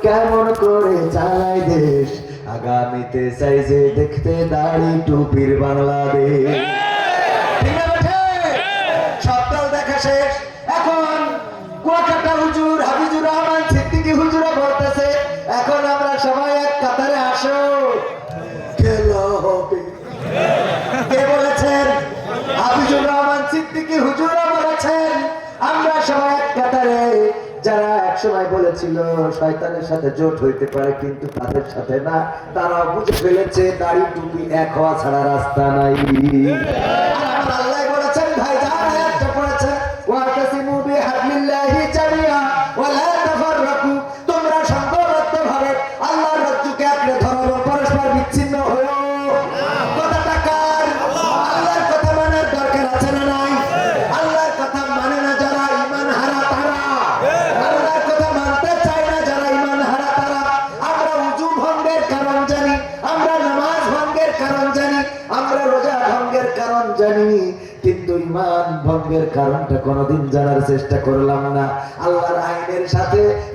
কেমন করে চালায় দেশ, আগামীতে চাই যে দেখতে দাড়ি টুপির বাংলাদেশ। ঠিক না বেঠে? সব দল দেখা শেষ। এখন কুয়াকাটা হুজুর হাফিজুর রহমান সিদ্দিকী হুজুরা বলতেছে এখন আমরা সবাই এক কাতারে আসো, খেলা হবে। কে বলেছেন? হাফিজুর রহমান সিদ্দিকী হুজুরা বলেছেন আমরা সবাই এক কাতারে। যারা একসময় বলেছিল শয়তানের সাথে জোট হইতে পারে কিন্তু তাদের সাথে না, তারা বুঝে ফেলেছে দাড়ি টুপি এক হওয়া ছাড়া রাস্তা নাই। আল্লাহ বলেছেন ভাই যারা আয়াতটা পড়েছেন ওয়াতাসিমু বিহাবলিল্লাহি জামিআ ওয়া লা তাফাররাকু, তোমরা সংঘবদ্ধভাবে আল্লাহর রজ্জুকে আঁকড়ে ধরো এবং পরস্পর বিচ্ছিন্ন হয়ো। কথাটা কার? আল্লাহর কথা মানার দরকার আছে না নাই? আল্লাহর কথা মানে না যারা ঈমান হারা তারা, আল্লাহর কথা মানতে চায় না যারা ঈমান হারা তারা। আমরা ওযু ভঙ্গের কারণ জানি, আমরা নামাজ ভঙ্গের কারণ জানি, আমরা রোজা ভঙ্গের কারণ জানি, কিন্তু ঈমান ভঙ্গের কারণটা কোনোদিন জানার চেষ্টা করলাম না। আল্লাহর আইনের সাথে